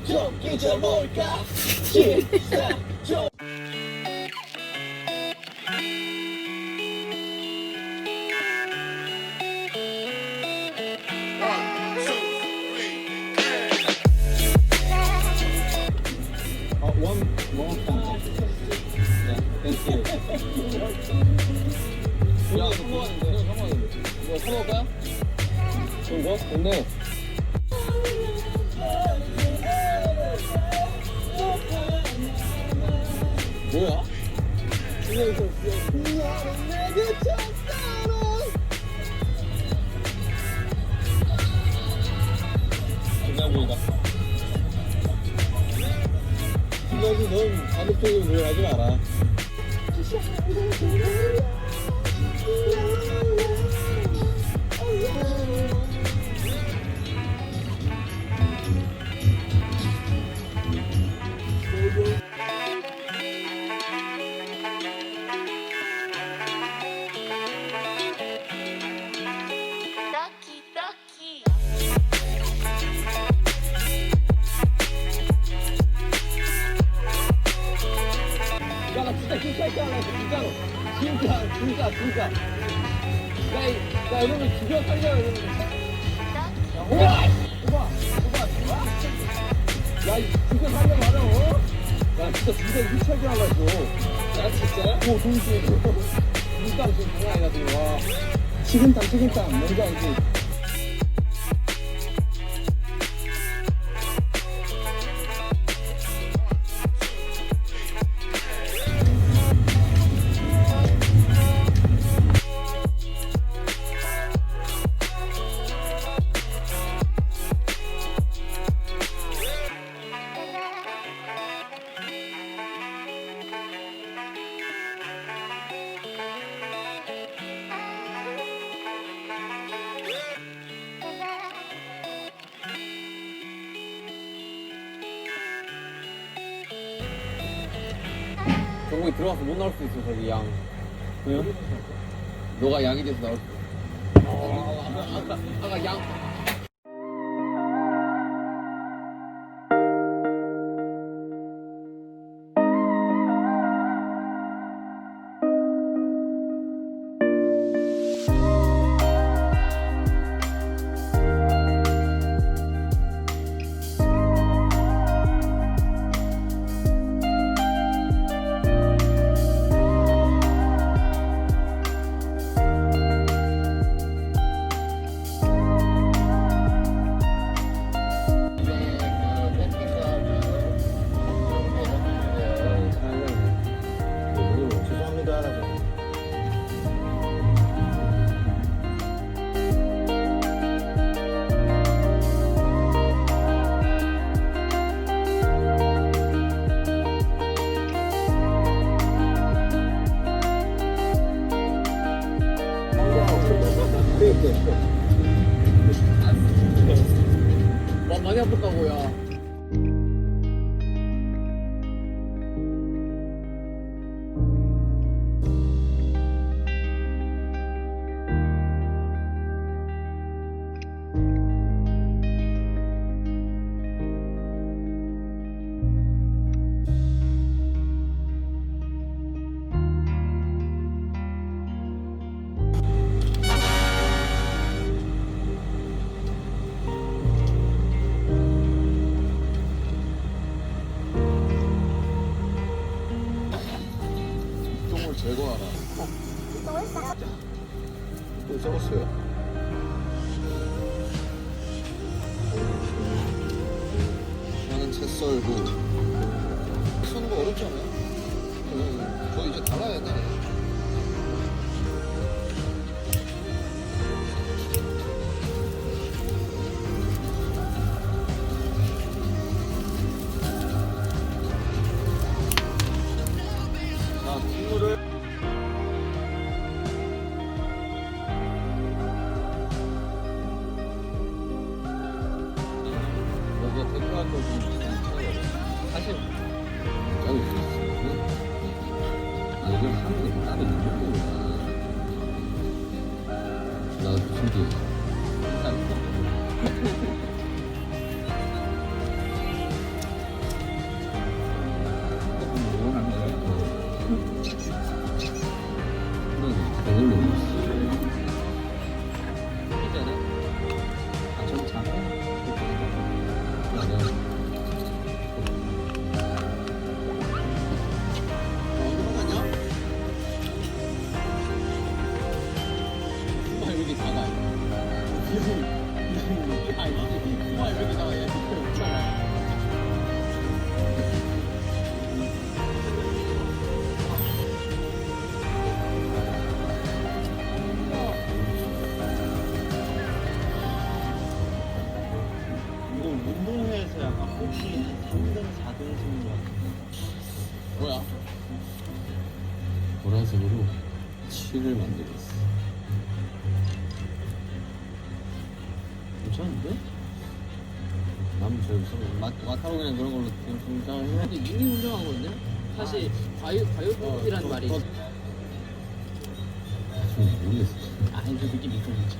좀 잊어볼까? 시작 좀. 야, 성공하는데. 이거 사먹을까요? 이거? 근데 뭐야? 그냥 보인다. 그래도 넌 가급적으로 노력하지 마라. 진짜. 나 이러면 죽여 살려 이러면. 야, 오빠. 야, 죽여 살려 말아. 야, 진짜 미쳐게 하려고. 나 진짜야? 오, 동시에. 눈땀 지금 장난 아니가지고. 와. 식은땀. 뭔지 알지? 거기 들어가서 못 나올 수도 있어 저기 양. 왜요? 너가 양이 돼서 나올 수도 있어. 아까 양. 와 많이 아팠다고야. 똥을 제거하라. 똥 썩었어요. 저는 채 썰고 쓰는 거 어렵지 않아요? 저 이제 달아야 돼. 자, 국물을 여기가 데크할 거 좀 사실 짜고 있었어. 이걸 하는 게 따로 있는 거구나. 나도 신기해. 이거 운동회에서 약간 혹시 3등, 4등 승인 것 같은데. 뭐야? 보라색으로 칠을 만들었어. 괜찮은데? 나무 제일 무서워. 마카롱이나 그런 걸로 좀 근데 이미 훌륭한 건데? 사실 과요법이라는 말이 좀 모르겠어. 아, 이거 느낌 있긴 있지.